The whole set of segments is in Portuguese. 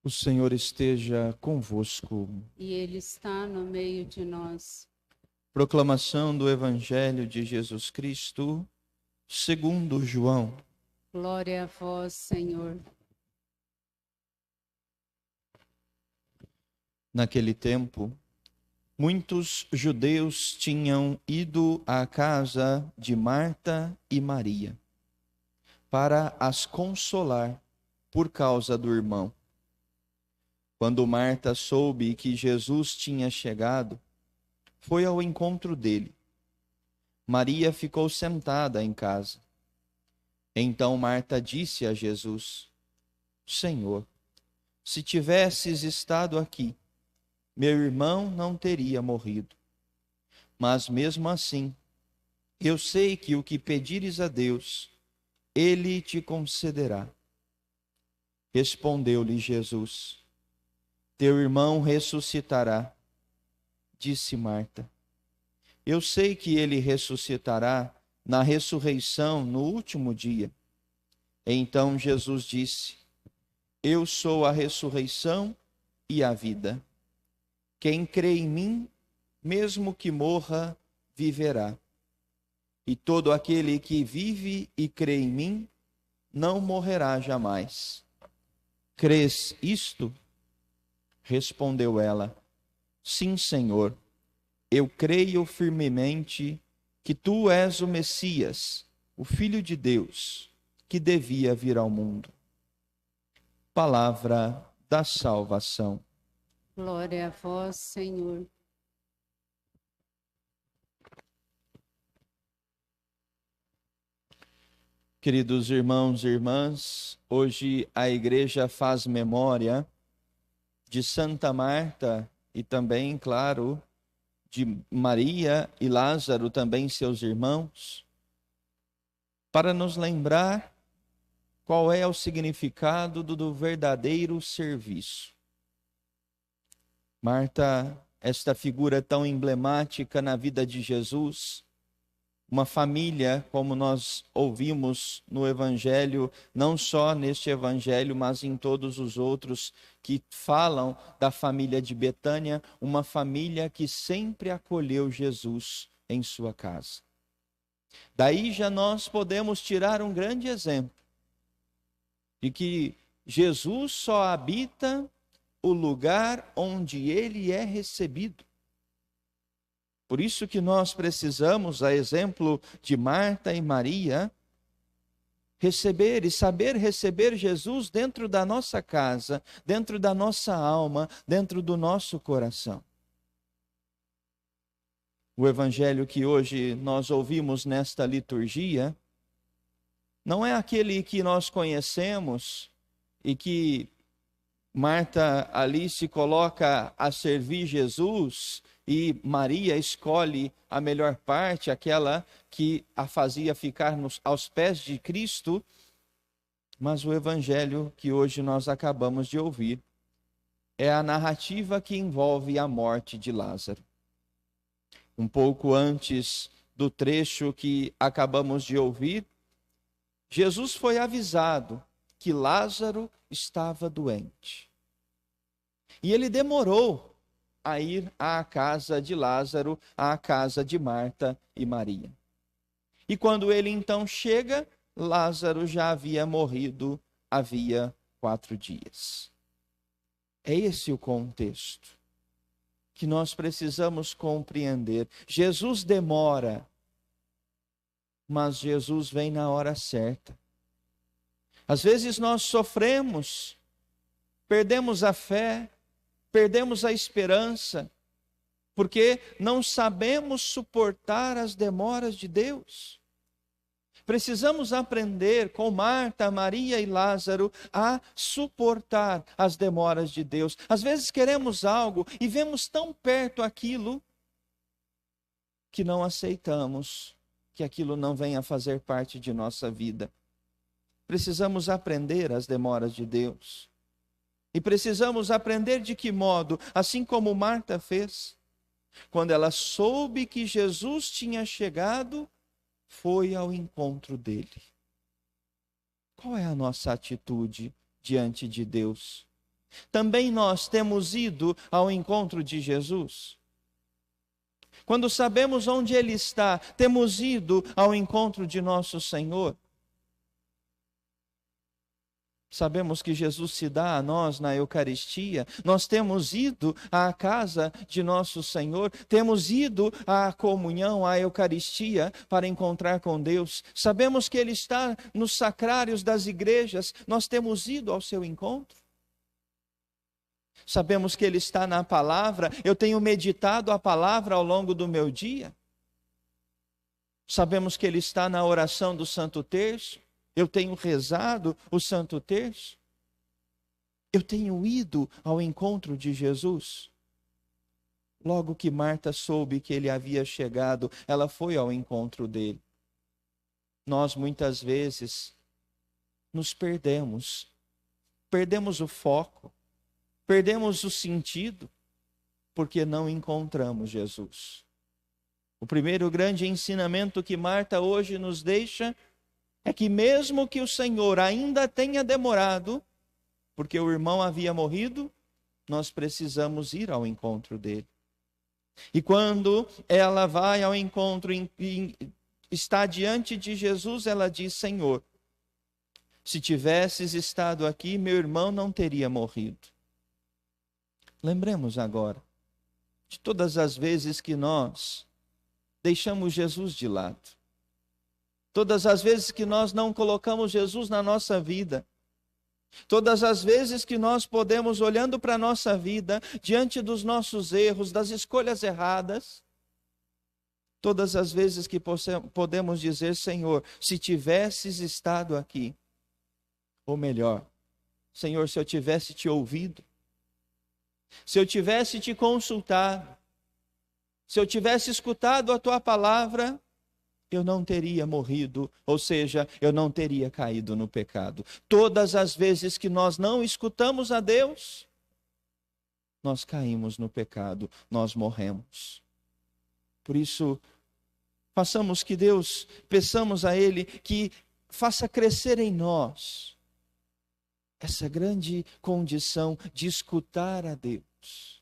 O Senhor esteja convosco. E Ele está no meio de nós. Proclamação do Evangelho de Jesus Cristo, segundo João. Glória a vós, Senhor. Naquele tempo, muitos judeus tinham ido à casa de Marta e Maria para as consolar por causa do irmão. Quando Marta soube que Jesus tinha chegado, foi ao encontro dele. Maria ficou sentada em casa. Então Marta disse a Jesus: Senhor, se tivesses estado aqui, meu irmão não teria morrido. Mas mesmo assim, eu sei que o que pedires a Deus, Ele te concederá. Respondeu-lhe Jesus: Teu irmão ressuscitará. Disse Marta: Eu sei que ele ressuscitará na ressurreição no último dia. Então Jesus disse: Eu sou a ressurreição e a vida. Quem crê em mim, mesmo que morra, viverá. E todo aquele que vive e crê em mim, não morrerá jamais. Crês isto? Respondeu ela: Sim, Senhor. Eu creio firmemente que tu és o Messias, o Filho de Deus, que devia vir ao mundo. Palavra da salvação. Glória a vós, Senhor. Queridos irmãos e irmãs, hoje a igreja faz memória de Santa Marta e também, claro, de Maria e Lázaro, também seus irmãos, para nos lembrar qual é o significado do verdadeiro serviço. Marta, esta figura tão emblemática na vida de Jesus, uma família, como nós ouvimos no Evangelho, não só neste Evangelho, mas em todos os outros que falam da família de Betânia, uma família que sempre acolheu Jesus em sua casa. Daí já nós podemos tirar um grande exemplo de que Jesus só habita o lugar onde ele é recebido. Por isso que nós precisamos, a exemplo de Marta e Maria, receber e saber receber Jesus dentro da nossa casa, dentro da nossa alma, dentro do nosso coração. O evangelho que hoje nós ouvimos nesta liturgia não é aquele que nós conhecemos e que Marta ali se coloca a servir Jesus e Maria escolhe a melhor parte, aquela que a fazia ficar aos pés de Cristo. Mas o evangelho que hoje nós acabamos de ouvir é a narrativa que envolve a morte de Lázaro. Um pouco antes do trecho que acabamos de ouvir, Jesus foi avisado que Lázaro estava doente. E ele demorou a ir à casa de Lázaro, à casa de Marta e Maria. E quando ele então chega, Lázaro já havia morrido havia 4 dias. É esse o contexto que nós precisamos compreender. Jesus demora, mas Jesus vem na hora certa. Às vezes nós sofremos, perdemos a fé, perdemos a esperança, porque não sabemos suportar as demoras de Deus. Precisamos aprender com Marta, Maria e Lázaro a suportar as demoras de Deus. Às vezes queremos algo e vemos tão perto aquilo que não aceitamos que aquilo não venha fazer parte de nossa vida. Precisamos aprender as demoras de Deus. E precisamos aprender de que modo, assim como Marta fez, quando ela soube que Jesus tinha chegado, foi ao encontro dele. Qual é a nossa atitude diante de Deus? Também nós temos ido ao encontro de Jesus? Quando sabemos onde Ele está, temos ido ao encontro de nosso Senhor? Sabemos que Jesus se dá a nós na Eucaristia. Nós temos ido à casa de nosso Senhor, temos ido à comunhão, à Eucaristia, para encontrar com Deus. Sabemos que Ele está nos sacrários das igrejas. Nós temos ido ao seu encontro. Sabemos que Ele está na palavra. Eu tenho meditado a palavra ao longo do meu dia. Sabemos que Ele está na oração do Santo Terço. Eu tenho rezado o Santo Terço. Eu tenho ido ao encontro de Jesus. Logo que Marta soube que Ele havia chegado, ela foi ao encontro dele. Nós muitas vezes nos perdemos. Perdemos o foco. Perdemos o sentido, porque não encontramos Jesus. O primeiro grande ensinamento que Marta hoje nos deixa é que mesmo que o Senhor ainda tenha demorado, porque o irmão havia morrido, nós precisamos ir ao encontro dele. E quando ela vai ao encontro e está diante de Jesus, ela diz: Senhor, se tivesses estado aqui, meu irmão não teria morrido. Lembremos agora de todas as vezes que nós deixamos Jesus de lado. Todas as vezes que nós não colocamos Jesus na nossa vida. Todas as vezes que nós podemos, olhando para a nossa vida, diante dos nossos erros, das escolhas erradas, todas as vezes que podemos dizer: Senhor, se tivesses estado aqui, ou melhor, Senhor, se eu tivesse te ouvido, se eu tivesse te consultado, se eu tivesse escutado a tua palavra, eu não teria morrido, ou seja, eu não teria caído no pecado. Todas as vezes que nós não escutamos a Deus, nós caímos no pecado, nós morremos. Por isso, peçamos a Ele que faça crescer em nós essa grande condição de escutar a Deus,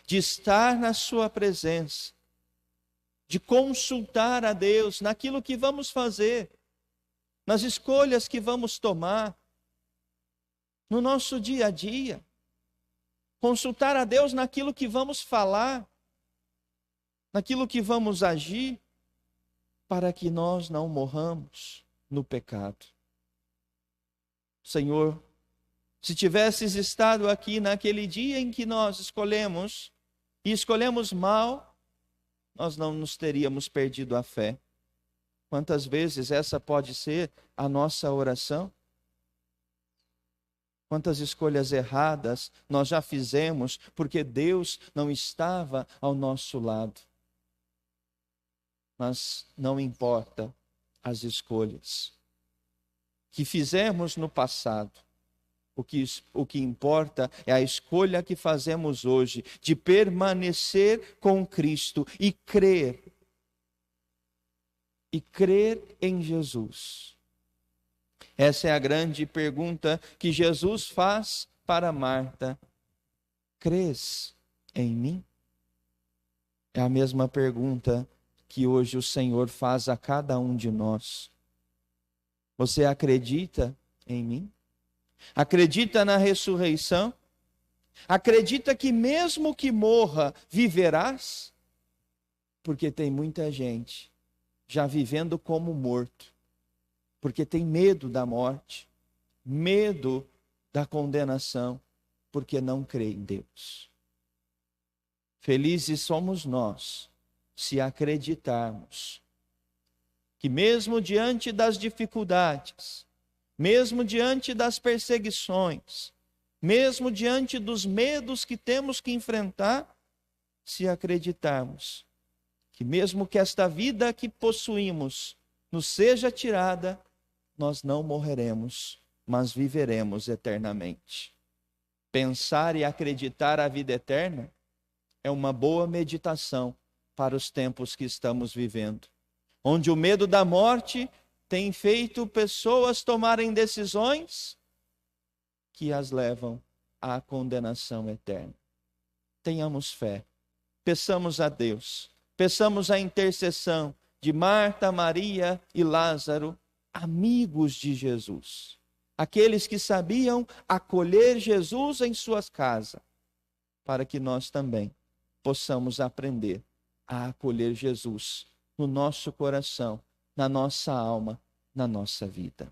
de estar na sua presença, de consultar a Deus naquilo que vamos fazer, nas escolhas que vamos tomar, no nosso dia a dia. Consultar a Deus naquilo que vamos falar, naquilo que vamos agir, para que nós não morramos no pecado. Senhor, se tivesses estado aqui naquele dia em que nós escolhemos, e escolhemos mal, nós não nos teríamos perdido a fé. Quantas vezes essa pode ser a nossa oração? Quantas escolhas erradas nós já fizemos porque Deus não estava ao nosso lado. Mas não importa as escolhas que fizemos no passado. O que importa é a escolha que fazemos hoje de permanecer com Cristo e crer em Jesus. Essa é a grande pergunta que Jesus faz para Marta. Crês em mim? É a mesma pergunta que hoje o Senhor faz a cada um de nós. Você acredita em mim? Acredita na ressurreição? Acredita que mesmo que morra, viverás? Porque tem muita gente já vivendo como morto, porque tem medo da morte, medo da condenação, porque não crê em Deus. Felizes somos nós se acreditarmos que mesmo diante das dificuldades, mesmo diante das perseguições, mesmo diante dos medos que temos que enfrentar, se acreditarmos que mesmo que esta vida que possuímos nos seja tirada, nós não morreremos, mas viveremos eternamente. Pensar e acreditar a vida eterna é uma boa meditação para os tempos que estamos vivendo, onde o medo da morte tem feito pessoas tomarem decisões que as levam à condenação eterna. Tenhamos fé, peçamos a Deus, peçamos a intercessão de Marta, Maria e Lázaro, amigos de Jesus, aqueles que sabiam acolher Jesus em suas casas, para que nós também possamos aprender a acolher Jesus no nosso coração, na nossa alma, na nossa vida.